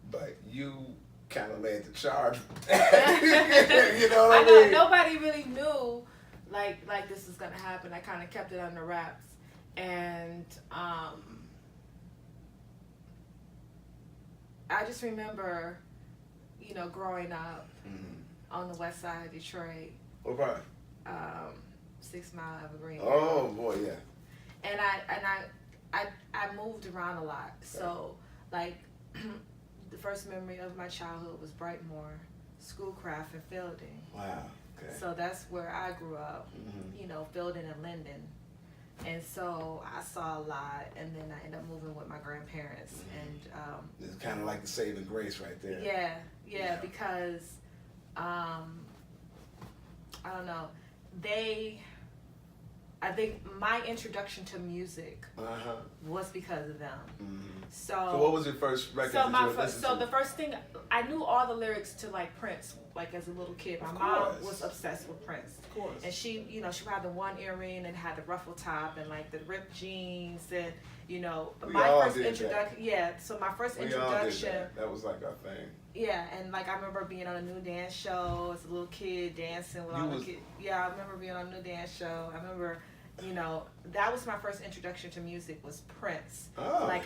but you kind of led the charge with that. You know what I mean? Nobody really knew like this is gonna happen. I kind of kept it under wraps, and I just remember, growing up on the west side of Detroit. What part? 6 Mile Evergreen. Oh boy, yeah. And I moved around a lot. So like the first memory of my childhood was Brightmoor, Schoolcraft, and Fielding. Wow. Okay. So that's where I grew up. Fielding and Linden. And so I saw a lot, and then I ended up moving with my grandparents. And it's kind of like the saving grace right there. Yeah, because I don't know, I think my introduction to music was because of them. So what was your first record that you listened to? So the first thing, I knew all the lyrics to like Prince, like as a little kid. My mom was obsessed with Prince. Of course. And she had the one earring and had the ruffle top and like the ripped jeans and my first introduction. Yeah, so my first introduction. That was like our thing. Yeah, and like I remember being on a new dance show as a little kid dancing with all the kids. Yeah, I remember being on a new dance show. I remember, that was my first introduction to music was Prince. Oh, like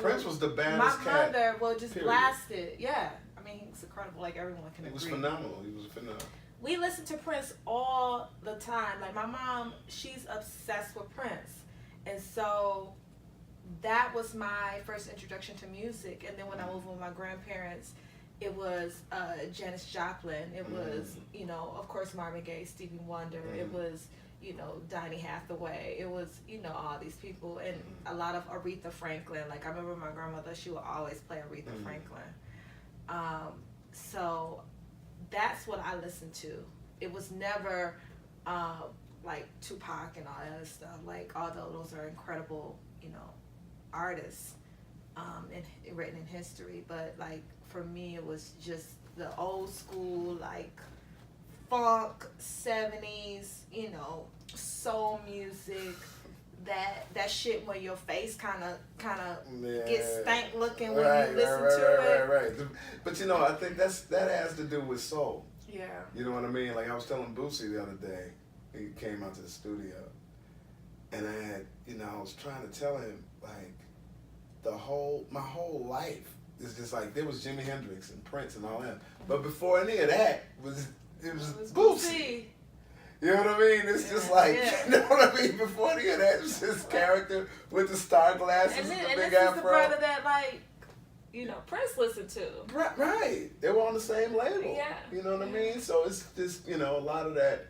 Prince was the baddest cat. My mother will just blast it. Yeah, I mean he's incredible. Like everyone can agree. He was phenomenal. We listened to Prince all the time. Like my mom, she's obsessed with Prince, and so that was my first introduction to music. And then when I moved with my grandparents, it was Janis Joplin. It was, of course, Marvin Gaye, Stevie Wonder. It was, Donny Hathaway. It was, all these people. And a lot of Aretha Franklin. Like, I remember my grandmother, she would always play Aretha Franklin. So that's what I listened to. It was never, like, Tupac and all that other stuff. Like, although those are incredible, artists written in history, but like for me it was just the old school like funk 70s soul music, that shit where your face kind of gets stank looking when you listen to it. Right. But I think that has to do with soul. Yeah. You know what I mean? Like I was telling Boosie the other day, he came out to the studio, and I had I was trying to tell him like my whole life is just like there was Jimi Hendrix and Prince and all that, but before any of that it was Boosie. You know what I mean? It's just like you know what I mean. Before any of that, it's his character with the star glasses and the big afro. This is the brother that like Prince listened to. Right, they were on the same label. Yeah, you know what I mean. So it's just a lot of that.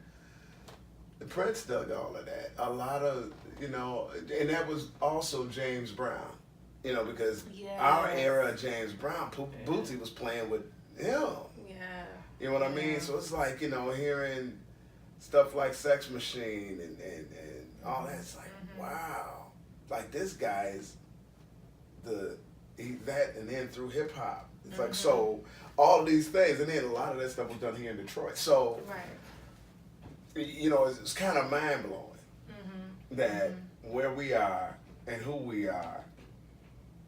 The Prince dug all of that. A lot of and that was also James Brown. Because our era of James Brown, Bootsy was playing with him. Yeah. You know what I mean? So it's like, hearing stuff like Sex Machine and all that. It's like, wow. Like this guy is that and then through hip hop. It's like, so all of these things. And then a lot of that stuff was done here in Detroit. So, it's kind of mind blowing that where we are and who we are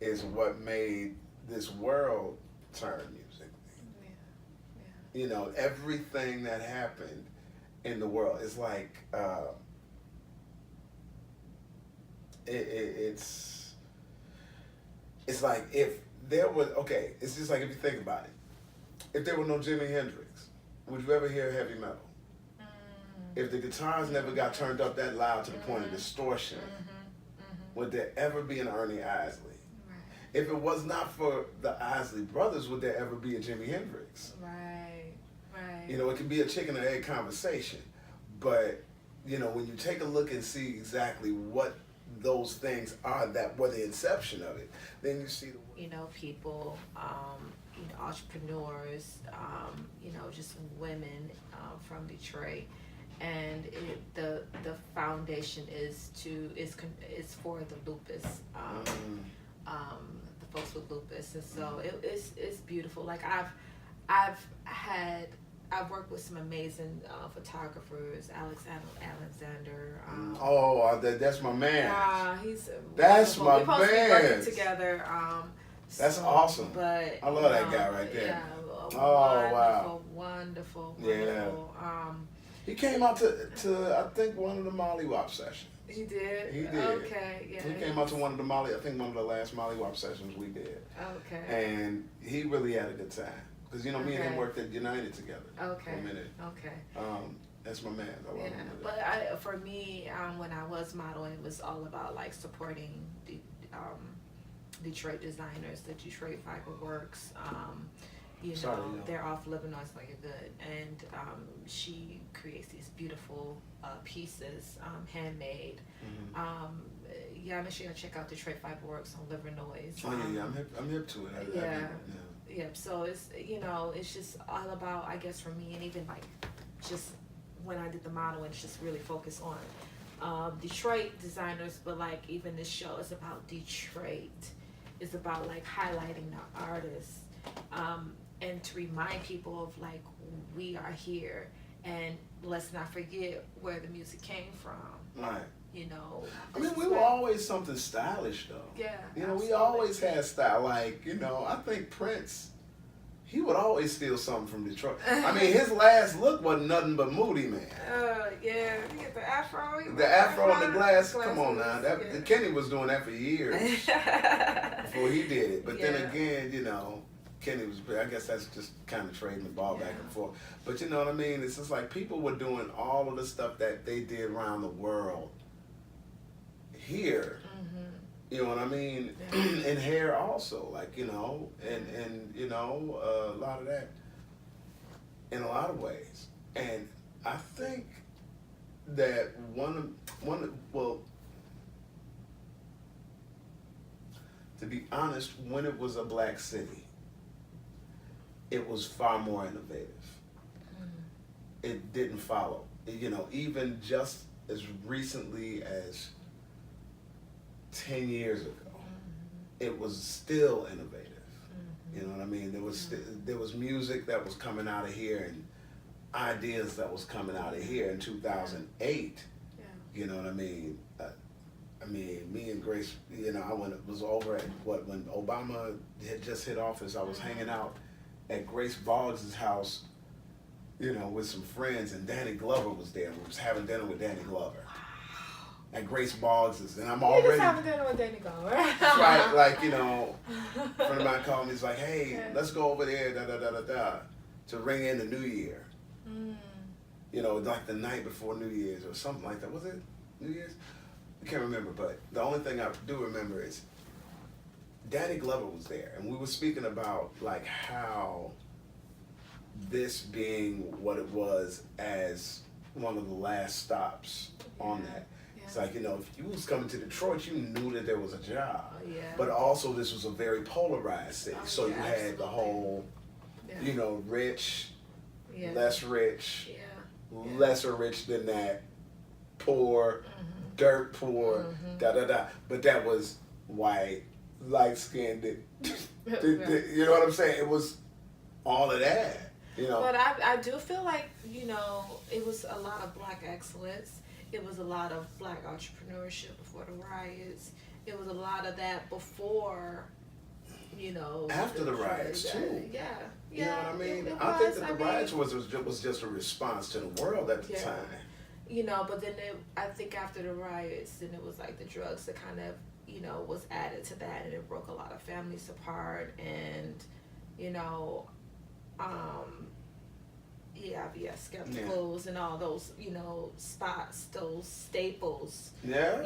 is what made this world turn music. Everything that happened in the world is like it's like if there was it's just like if you think about it, if there were no Jimi Hendrix, would you ever hear heavy metal? If the guitars never got turned up that loud to the point of distortion, would there ever be an Ernie Isley? If it was not for the Isley brothers, would there ever be a Jimi Hendrix? Right. It could be a chicken and egg conversation. But, when you take a look and see exactly what those things are that were the inception of it, then you see people, entrepreneurs, just women from Detroit. And the foundation is for the lupus. The folks with lupus, and so it's beautiful. Like I've worked with some amazing photographers, Alexander. That's my man. He's that's wonderful. my We're supposed to be man. working together. That's awesome. But I love that guy right there. Yeah, Wow. wonderful. Yeah. He came out to I think one of the Molly Wop sessions. He did? He did. Okay, yeah. He came out to one of the I think one of the last Molly Wop sessions we did. Okay. And he really had a good time. Because, me and him worked at United together for a minute. Okay. That's my man. I love him. But for me, when I was modeling, it was all about like supporting the Detroit designers, the Detroit Fiberworks. They're off Lebanon, it's like a good, and she creates these beautiful pieces, handmade. Make sure you check out Detroit Fiberworks on Liver Noise. I'm hip to it. Yeah. So it's it's just all about, I guess, for me, and even like just when I did the modeling, it's just really focused on Detroit designers, but like even this show is about Detroit. It's about like highlighting the artists. And to remind people of like, we are here, and let's not forget where the music came from. Right. I mean, we were always something stylish though. Yeah. We always had style. Like, I think Prince, he would always steal something from Detroit. I mean, his last look wasn't nothing but Moody Man. Yeah. You get the afro. The afro and the glasses. Come on now. Kenny was doing that for years before he did it. But then again, Kenny was, I guess that's just kind of trading the ball back and forth. But you know what I mean? It's just like people were doing all of the stuff that they did around the world here. You know what I mean? Yeah. And hair also, like, and a lot of that in a lot of ways. And I think that to be honest, when it was a black city, it was far more innovative. It didn't follow. Even just as recently as 10 years ago, it was still innovative. You know what I mean? There was music that was coming out of here and ideas that was coming out of here in 2008. You know what I mean? Me and Grace, was over at when Obama had just hit office. I was hanging out at Grace Boggs' house, with some friends, and Danny Glover was there. We was having dinner with Danny Glover. At Grace Boggs', and I'm already just having dinner with Danny Glover. Right, like, a friend of mine called me, he's like, hey, let's go over there, to ring in the New Year. Like the night before New Year's or something like that. Was it New Year's? I can't remember, but the only thing I do remember is Danny Glover was there, and we were speaking about like how this being what it was as one of the last stops on that. It's like, if you was coming to Detroit, you knew that there was a job. But also this was a very polarized city. So you had the whole, rich, less rich, lesser rich than that, poor, dirt poor, But that was white, light-skinned. You know what I'm saying? It was all of that. But I do feel like, it was a lot of black excellence. It was a lot of black entrepreneurship before the riots. It was a lot of that before, after the riots too. Yeah. You know what I mean? I think that the riots was just a response to the world at the time. But then I think after the riots, then it was like the drugs that kind of, was added to that, and it broke a lot of families apart, and, skepticals and all those, spots, those staples, that,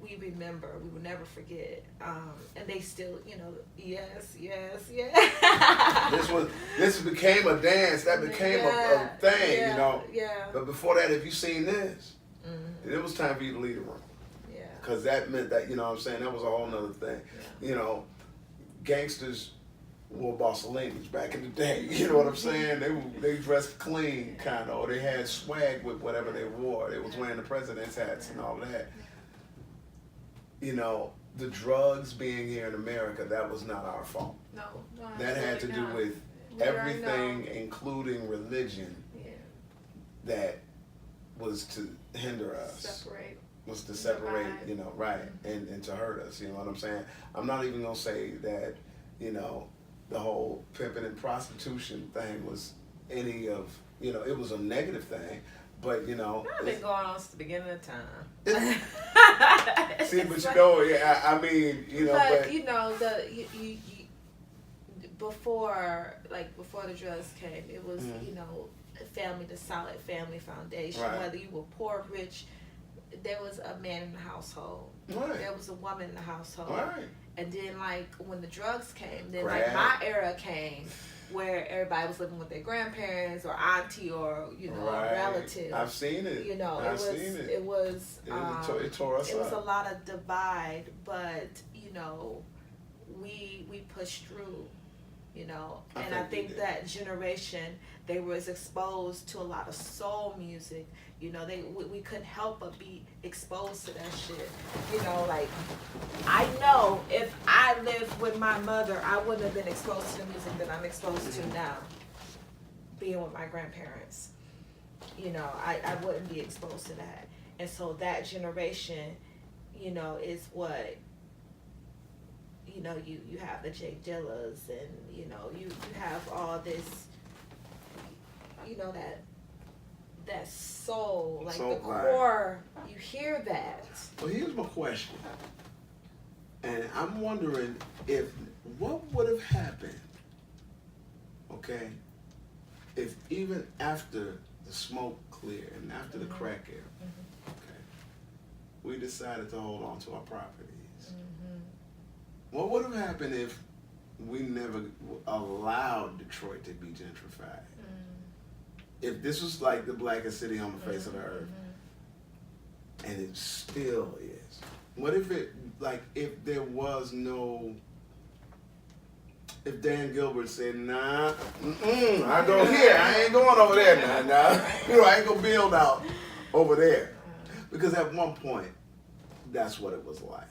we remember, we will never forget, and they still, yes. This became a dance, that became a thing, But before that, if you seen this, it was time for you to leave the room. Because that meant that, what I'm saying, that was a whole nother thing. Gangsters wore Bossolinis back in the day, you know what I'm saying? They dressed clean, kind of, or they had swag with whatever they wore. They was wearing the president's hats and all that. The drugs being here in America, that was not our fault. No, that had to do with everything, including religion, that was to hinder us. Separate. was to separate, Divide. you know, right, and to hurt us. You know what I'm saying? I'm not even gonna say that, you know, the whole pimping and prostitution thing was any of, you know, it was a negative thing, but you know, I've been going on since the beginning of time. see, but you know, yeah, I mean, you know, but you know, you before the drugs came, it was you know, the solid family foundation. Right. Whether you were poor, rich, there was a man in the household. Right. There was a woman in the household. right, And then like when the drugs came, then Grab. like my era came, where everybody was living with their grandparents or auntie or you know right. a relative. I've seen it. You know, I've seen it. It was. It tore us It was a up. lot of divide, but you know, we pushed through. You know, and I think that generation, they was exposed to a lot of soul music. You know, we couldn't help but be exposed to that shit. You know, like I know if I lived with my mother, I wouldn't have been exposed to the music that I'm exposed to now. Being with my grandparents, you know, I wouldn't be exposed to that. And so that generation, you know, is what. You know, you have the Jake Dillas, and you know, you have all this, you know, that soul, like Soul the core. You hear that. Well, here's my question, and I'm wondering if what would have happened, okay, if even after the smoke cleared and after the crack era, okay, we decided to hold on to our properties. What would have happened if we never allowed Detroit to be gentrified? If this was like the blackest city on the face of the earth, and it still is. What if it, like, if there was no, if Dan Gilbert said, nah, I go here, I ain't going over there now, you know, I ain't gonna build out over there. Because at one point, that's what it was like.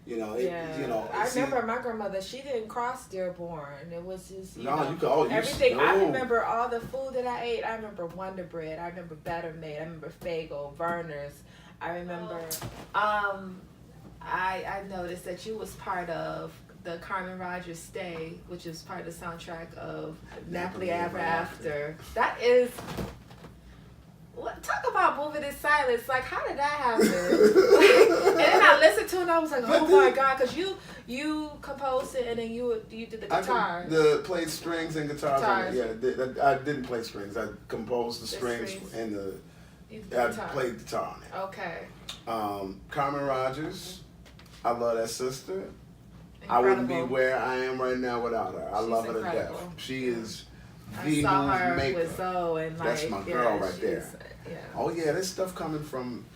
You know, you know. I remember my grandmother. She didn't cross Dearborn. It was just you know, everything. No. I remember all the food that I ate. I remember Wonder Bread. I remember Better Made. I remember Faygo, Verner's. I remember. I noticed that you was part of the Carmen Rogers Stay, which is part of the soundtrack of Napoli Ever After. That is. Talk about moving in silence. Like, how did that happen? And then I listened to it and I was like, oh my God, because you composed it and then you did the guitar. Played strings and guitars. I didn't play strings. I composed the strings and I played guitar on it. Okay. Carmen Rogers, I love that sister. Incredible. I wouldn't be where I am right now without her. I love her to death. She is the move maker. With Zoe and that's my girl right there. Yeah. Oh yeah, there's stuff coming from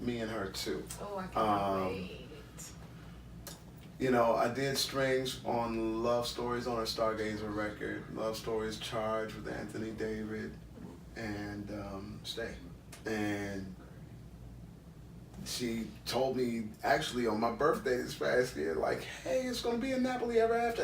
me and her too. Oh, I can't wait. You know, I did strings on Love Stories on her Stargazer record. Love Stories Charged with Anthony David and Stay. And she told me actually on my birthday this past year, like, hey, it's gonna be a Napoli Ever After.